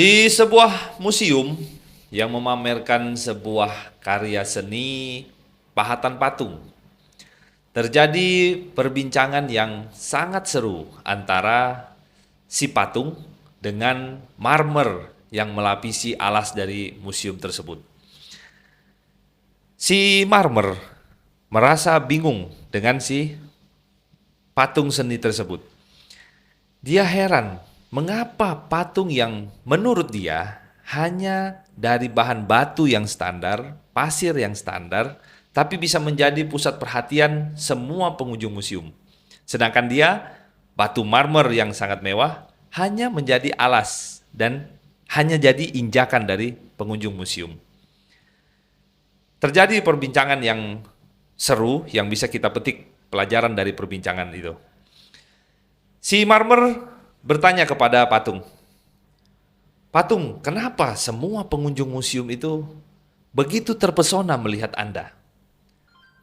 Di sebuah museum yang memamerkan sebuah karya seni pahatan patung, terjadi perbincangan yang sangat seru antara si patung dengan marmer yang melapisi alas dari museum tersebut. Si marmer merasa bingung dengan si patung seni tersebut. Dia heran, mengapa patung yang menurut dia hanya dari bahan batu yang standar, pasir yang standar, tapi bisa menjadi pusat perhatian semua pengunjung museum. Sedangkan dia, batu marmer yang sangat mewah, hanya menjadi alas dan hanya jadi injakan dari pengunjung museum. Terjadi perbincangan yang seru yang bisa kita petik pelajaran dari perbincangan itu. Si marmer bertanya kepada patung, "Patung, kenapa semua pengunjung museum itu begitu terpesona melihat Anda?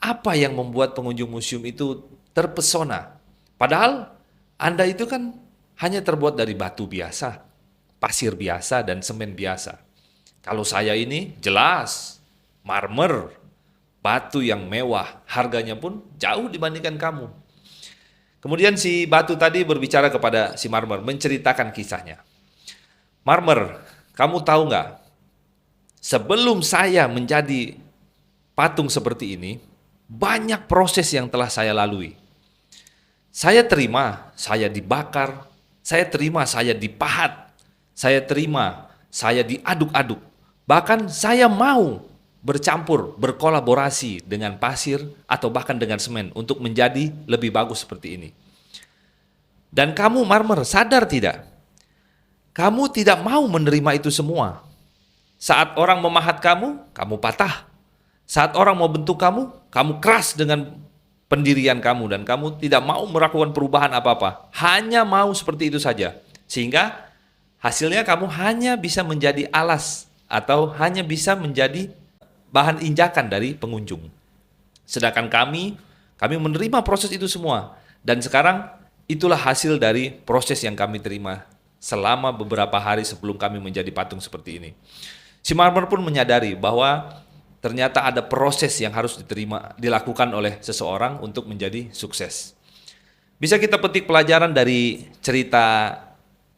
Apa yang membuat pengunjung museum itu terpesona? Padahal Anda itu kan hanya terbuat dari batu biasa, pasir biasa, dan semen biasa. Kalau saya ini jelas marmer, batu yang mewah, harganya pun jauh dibandingkan kamu." Kemudian si batu tadi berbicara kepada si marmer, menceritakan kisahnya. "Marmer, kamu tahu nggak, sebelum saya menjadi patung seperti ini, banyak proses yang telah saya lalui. Saya terima, saya dibakar, saya terima, saya dipahat, saya terima, saya diaduk-aduk. Bahkan saya mau bercampur, berkolaborasi dengan pasir atau bahkan dengan semen untuk menjadi lebih bagus seperti ini. Dan kamu marmer, sadar tidak? Kamu tidak mau menerima itu semua. Saat orang memahat kamu, kamu patah. Saat orang mau bentuk kamu, kamu keras dengan pendirian kamu dan kamu tidak mau melakukan perubahan apa-apa. Hanya mau seperti itu saja. Sehingga hasilnya kamu hanya bisa menjadi alas atau hanya bisa menjadi bahan injakan dari pengunjung. Sedangkan kami menerima proses itu semua. Dan sekarang itulah hasil dari proses yang kami terima selama beberapa hari sebelum kami menjadi patung seperti ini. Si marmer pun menyadari bahwa ternyata ada proses yang harus dilakukan oleh seseorang untuk menjadi sukses. Bisa kita petik pelajaran dari cerita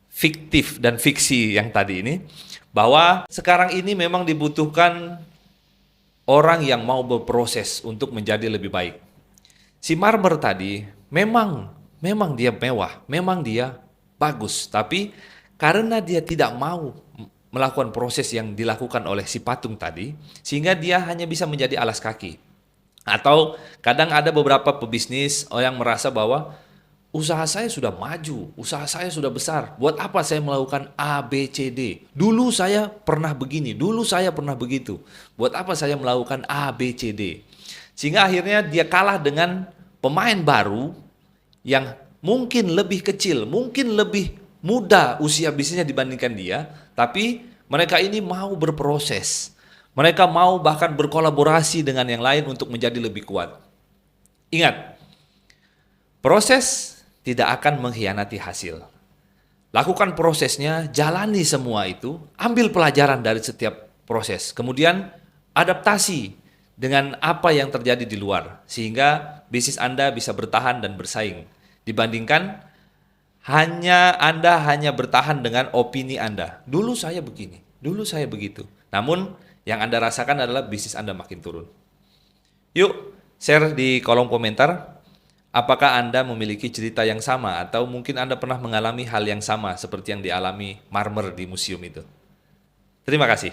fiktif dan fiksi yang tadi ini, bahwa sekarang ini memang dibutuhkan orang yang mau berproses untuk menjadi lebih baik. Si marmer tadi memang dia mewah, memang dia bagus, tapi karena dia tidak mau melakukan proses yang dilakukan oleh si patung tadi, sehingga dia hanya bisa menjadi alas kaki. Atau kadang ada beberapa pebisnis yang merasa bahwa usaha saya sudah maju, usaha saya sudah besar. Buat apa saya melakukan A, B, C, D? Dulu saya pernah begini, dulu saya pernah begitu. Buat apa saya melakukan A, B, C, D? Sehingga akhirnya dia kalah dengan pemain baru yang mungkin lebih kecil, mungkin lebih muda usia bisnisnya dibandingkan dia, tapi mereka ini mau berproses. Mereka mau bahkan berkolaborasi dengan yang lain untuk menjadi lebih kuat. Ingat, proses tidak akan mengkhianati hasil. Lakukan prosesnya, jalani semua itu, ambil pelajaran dari setiap proses. Kemudian adaptasi dengan apa yang terjadi di luar, sehingga bisnis Anda bisa bertahan dan bersaing. Dibandingkan Anda hanya bertahan dengan opini Anda. Dulu saya begini, dulu saya begitu. Namun yang Anda rasakan adalah bisnis Anda makin turun. Yuk, share di kolom komentar. Apakah Anda memiliki cerita yang sama atau mungkin Anda pernah mengalami hal yang sama seperti yang dialami marmer di museum itu? Terima kasih.